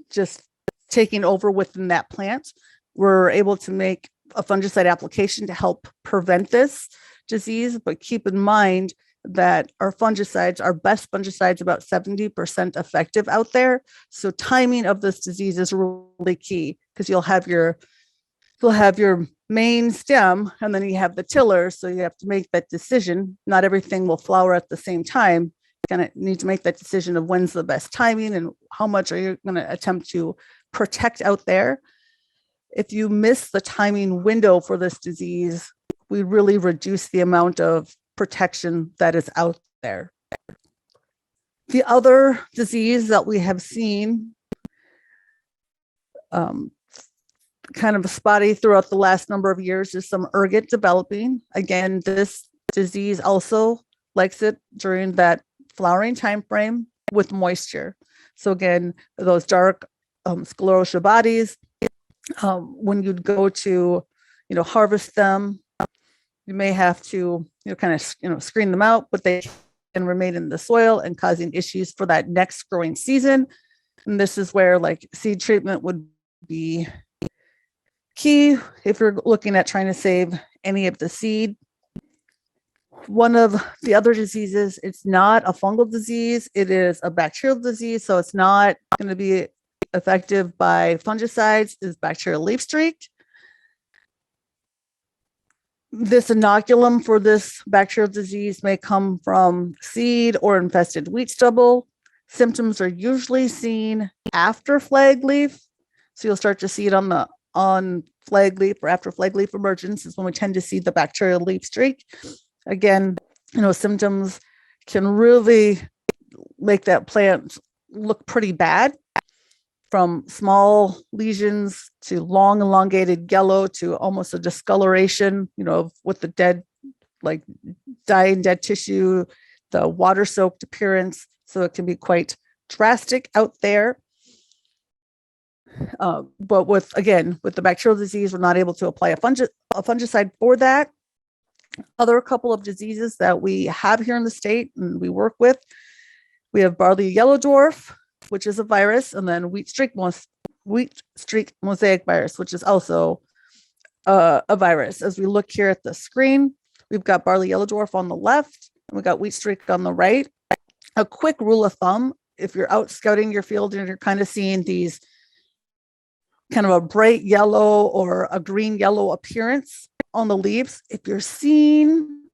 just taking over within that plant. We're able to make a fungicide application to help prevent this disease, but keep in mind that our fungicides, our best fungicides, about 70% effective out there. So timing of this disease is really key, because you'll have your main stem and then you have the tiller. So you have to make that decision. Not everything will flower at the same time. You kind of need to make that decision of when's the best timing and how much are you going to attempt to protect out there. If you miss the timing window for this disease, we really reduce the amount of protection that is out there. The other disease that we have seen kind of spotty throughout the last number of years is some ergot developing. Again, this disease also likes it during that flowering time frame with moisture. So again, those dark sclerotia bodies, when you'd go to harvest them, you may have to kind of screen them out, but they can remain in the soil and causing issues for that next growing season. And this is where seed treatment would be key if you're looking at trying to save any of the seed. One of the other diseases, it's not a fungal disease, it is a bacterial disease, so it's not going to be effective by fungicides, is bacterial leaf streak. This inoculum for this bacterial disease may come from seed or infested wheat stubble. Symptoms are usually seen after flag leaf. So you'll start to see it on flag leaf or after flag leaf emergence is when we tend to see the bacterial leaf streak. Again, symptoms can really make that plant look pretty bad, from small lesions to long elongated yellow to almost a discoloration, with the dead, like dying dead tissue, the water soaked appearance. So it can be quite drastic out there. But with the bacterial disease, we're not able to apply a fungicide for that. Other couple of diseases that we have here in the state and we work with, we have barley yellow dwarf, which is a virus, and then wheat streak mosaic virus, which is also a virus. As we look here at the screen, we've got barley yellow dwarf on the left, and we got wheat streak on the right. A quick rule of thumb, if you're out scouting your field and you're kind of seeing these kind of a bright yellow or a green yellow appearance on the leaves, if you're seeing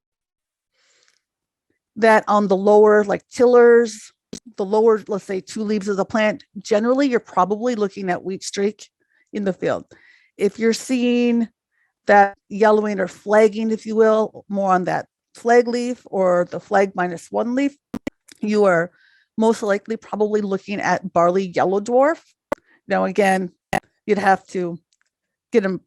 that on the lower, like tillers, the lower, let's say 2 leaves of the plant, generally you're probably looking at wheat streak in the field. If you're seeing that yellowing or flagging, if you will, more on that flag leaf or the flag -1 leaf, you are most likely probably looking at barley yellow dwarf. Now, again, you'd have to get them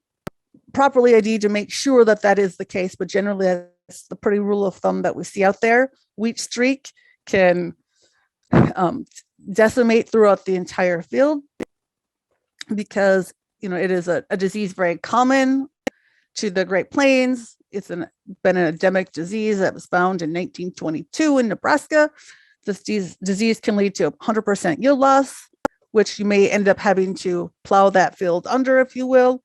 properly ID'd to make sure that that is the case, but generally that's the pretty rule of thumb that we see out there. Wheat streak can decimate throughout the entire field because it is a disease very common to the Great Plains. It's been an endemic disease that was found in 1922 in Nebraska. This disease can lead to 100% yield loss, which you may end up having to plow that field under, if you will.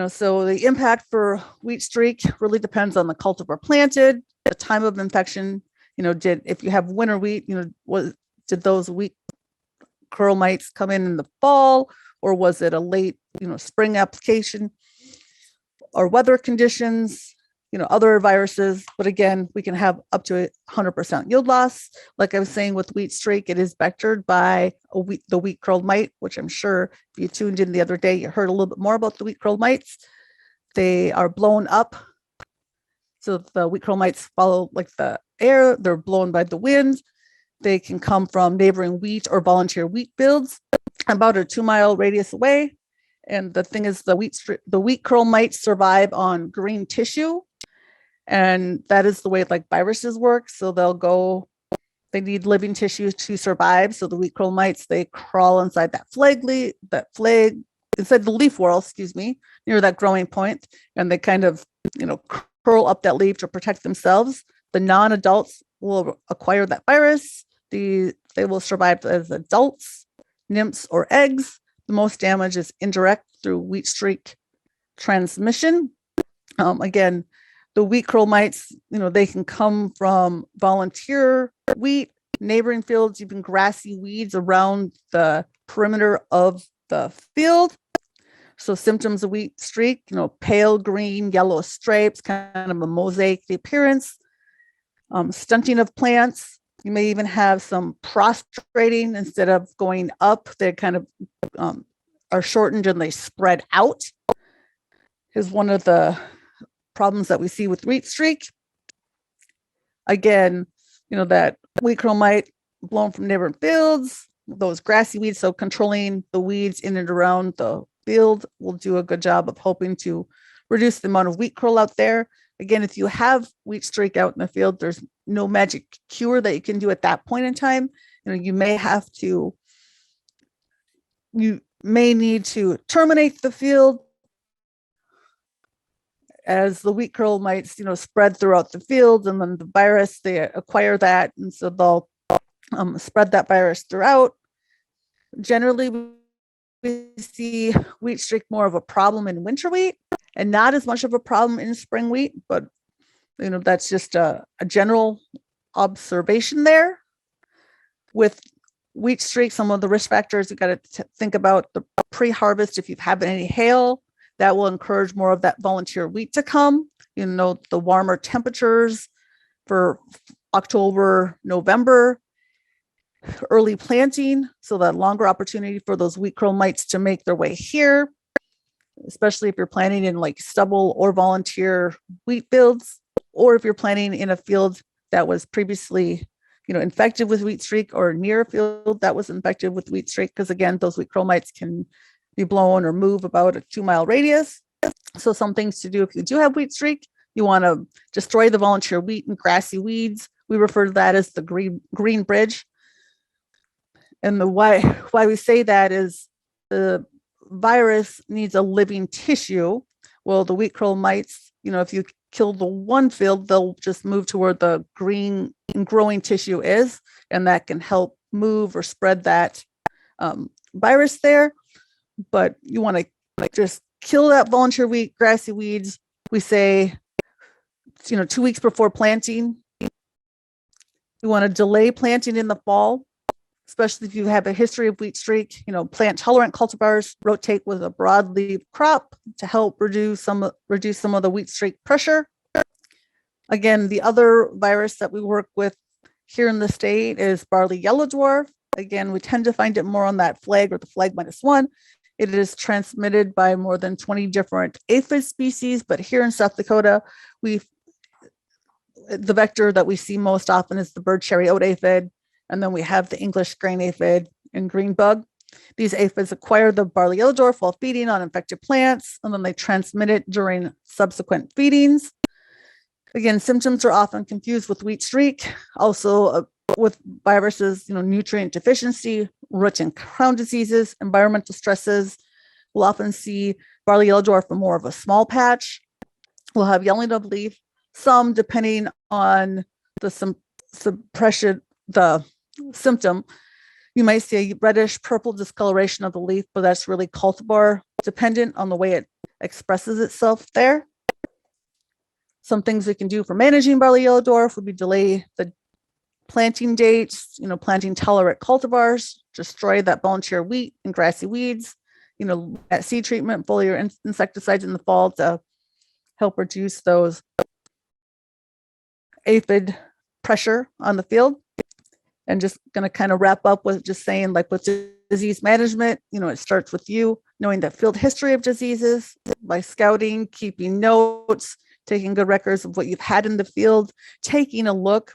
So the impact for wheat streak really depends on the cultivar planted, the time of infection. If you have winter wheat, did those wheat curl mites come in the fall, or was it a late, spring application, or weather conditions, other viruses? But again, we can have up to 100% yield loss. Like I was saying with wheat streak, it is vectored by the wheat curled mite, which I'm sure if you tuned in the other day, you heard a little bit more about the wheat curled mites. They are blown up. So the wheat curl mites follow like the air, they're blown by the wind. They can come from neighboring wheat or volunteer wheat fields about a 2-mile radius away. And the thing is, the wheat curl mites survive on green tissue. And that is the way like viruses work. So they need living tissue to survive. So the wheat curl mites, they crawl inside that inside the leaf whorl, near that growing point. And they kind of, curl up that leaf to protect themselves. The non-adults will acquire that virus. They will survive as adults, nymphs, or eggs. The most damage is indirect through wheat streak transmission. Again, the wheat curl mites, they can come from volunteer wheat, neighboring fields, even grassy weeds around the perimeter of the field. So symptoms of wheat streak, pale green, yellow stripes, kind of a mosaic appearance, stunting of plants. You may even have some prostrating. Instead of going up, they kind of are shortened and they spread out. Is one of the problems that we see with wheat streak. Again, that wheat curl mite blown from neighboring fields, those grassy weeds. So controlling the weeds in and around the field will do a good job of helping to reduce the amount of wheat curl out there. Again, if you have wheat streak out in the field, there's no magic cure that you can do at that point in time. You may need to terminate the field as the wheat curl mites, spread throughout the field, and then the virus, they acquire that, and so they'll spread that virus throughout. Generally, we see wheat streak more of a problem in winter wheat and not as much of a problem in spring wheat, but that's just a general observation there. With wheat streak, some of the risk factors you got to think about: the pre-harvest, if you've had any hail, that will encourage more of that volunteer wheat to come. the warmer temperatures for October, November, early planting, so that longer opportunity for those wheat curl mites to make their way here, especially if you're planting in like stubble or volunteer wheat fields, or if you're planting in a field that was previously infected with wheat streak, or near a field that was infected with wheat streak, because again, those wheat curl mites can be blown or move about a 2-mile radius. So some things to do if you do have wheat streak: you want to destroy the volunteer wheat and grassy weeds. We refer to that as the green bridge. And the why we say that is the virus needs a living tissue. Well, the wheat curl mites, if you kill the one field, they'll just move to where the green and growing tissue is, and that can help move or spread that virus there. But you want to just kill that volunteer wheat, grassy weeds. We say, 2 weeks before planting. You want to delay planting in the fall, especially if you have a history of wheat streak. Plant tolerant cultivars, rotate with a broadleaf crop to help reduce some of the wheat streak pressure. Again, the other virus that we work with here in the state is barley yellow dwarf. Again, we tend to find it more on that flag or the flag -1. It is transmitted by more than 20 different aphid species, but here in South Dakota, the vector that we see most often is the bird cherry oat aphid, and then we have the English grain aphid and green bug. These aphids acquire the barley yellow dwarf while feeding on infected plants, and then they transmit it during subsequent feedings. Again, symptoms are often confused with wheat streak, also with viruses, nutrient deficiency, root and crown diseases, environmental stresses. We'll often see barley yellow dwarf in more of a small patch. We'll have yellowing of leaf, some depending on the suppression, the symptom. You might see a reddish purple discoloration of the leaf, but that's really cultivar dependent on the way it expresses itself there. Some things we can do for managing barley yellow dwarf would be delay the planting dates, planting tolerant cultivars, destroy that volunteer wheat and grassy weeds, at seed treatment, foliar insecticides in the fall to help reduce those aphid pressure on the field. And just going to kind of wrap up with just saying, like with disease management, it starts with you knowing the field history of diseases by scouting, keeping notes, taking good records of what you've had in the field, taking a look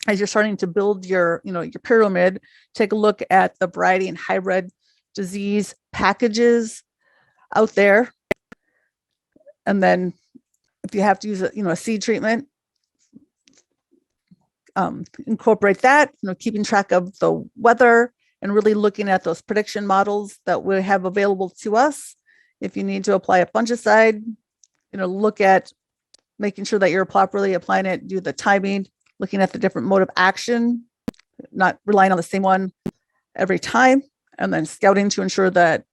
as you're starting to build your pyramid. Take a look at the variety and hybrid disease packages out there. And then if you have to use a seed treatment, incorporate that, keeping track of the weather and really looking at those prediction models that we have available to us. If you need to apply a fungicide, look at making sure that you're properly applying it, do the timing, looking at the different mode of action, not relying on the same one every time, and then scouting to ensure that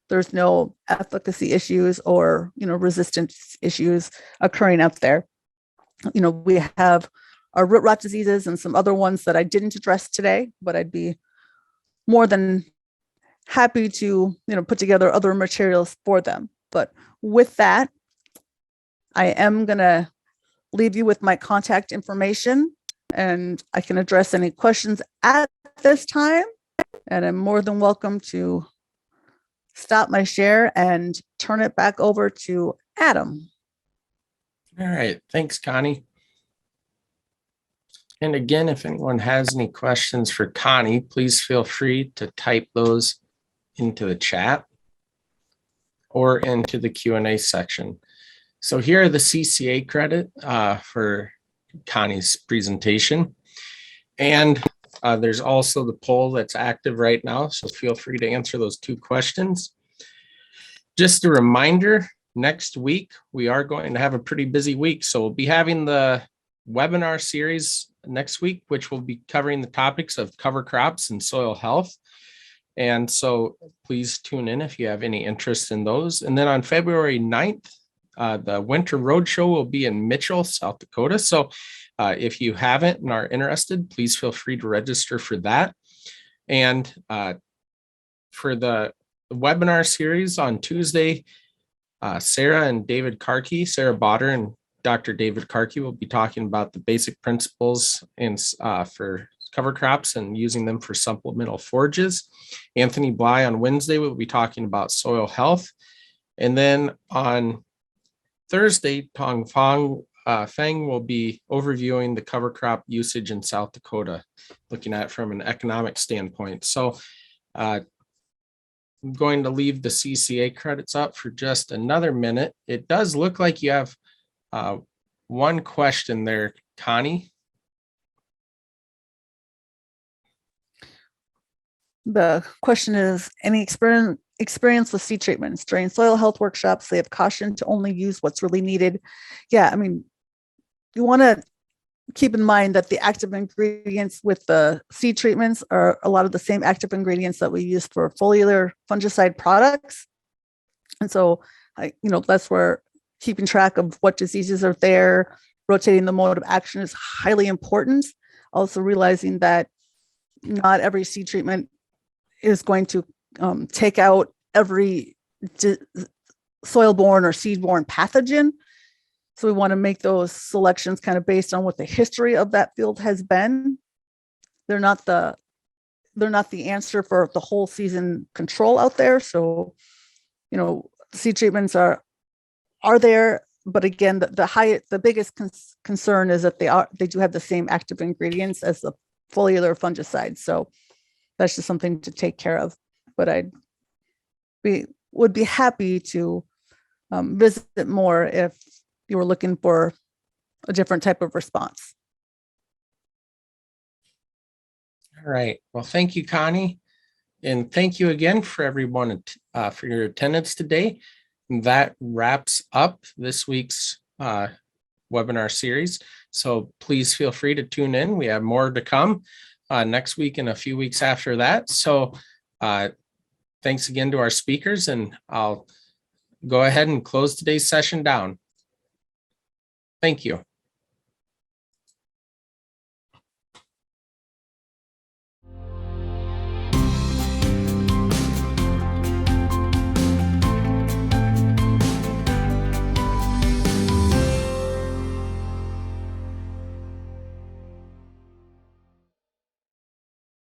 there's no efficacy issues or, resistance issues occurring out there. We have our root rot diseases and some other ones that I didn't address today, but I'd be more than happy to, put together other materials for them. But with that, I am going to leave you with my contact information, and I can address any questions at this time. And I'm more than welcome to stop my share and turn it back over to Adam. All right. Thanks, Connie. And again, if anyone has any questions for Connie, please feel free to type those into the chat or into the Q&A section. So here are the CCA credit for Connie's presentation. And there's also the poll that's active right now, so feel free to answer those 2 questions. Just a reminder, next week, we are going to have a pretty busy week. So we'll be having the webinar series next week, which will be covering the topics of cover crops and soil health. And so please tune in if you have any interest in those. And then on February 9th, the Winter Roadshow will be in Mitchell, South Dakota. So if you haven't and are interested, please feel free to register for that. And for the webinar series on Tuesday, Sarah and David Karki, Sarah Botter and Dr. David Karki will be talking about the basic principles for cover crops and using them for supplemental forages. Anthony Bly on Wednesday will be talking about soil health. And then on Thursday, Tong Feng will be overviewing the cover crop usage in South Dakota, looking at it from an economic standpoint. So I'm going to leave the CCA credits up for just another minute. It does look like you have one question there, Connie. The question is, any experience with seed treatments during soil health workshops? They have cautioned to only use what's really needed. Yeah, I mean, you want to keep in mind that the active ingredients with the seed treatments are a lot of the same active ingredients that we use for foliar fungicide products. And so, that's where keeping track of what diseases are there, rotating the mode of action is highly important. Also realizing that not every seed treatment is going to take out every soil-borne or seed-borne pathogen. So we want to make those selections kind of based on what the history of that field has been. They're not the answer for the whole season control out there. So, seed treatments are there, but again, the biggest concern is that they do have the same active ingredients as the foliar fungicide. So that's just something to take care of. But would be happy to visit more if you were looking for a different type of response. All right. Well, thank you, Connie. And thank you again for everyone for your attendance today. And that wraps up this week's webinar series. So please feel free to tune in. We have more to come next week and a few weeks after that. So thanks again to our speakers, and I'll go ahead and close today's session down. Thank you.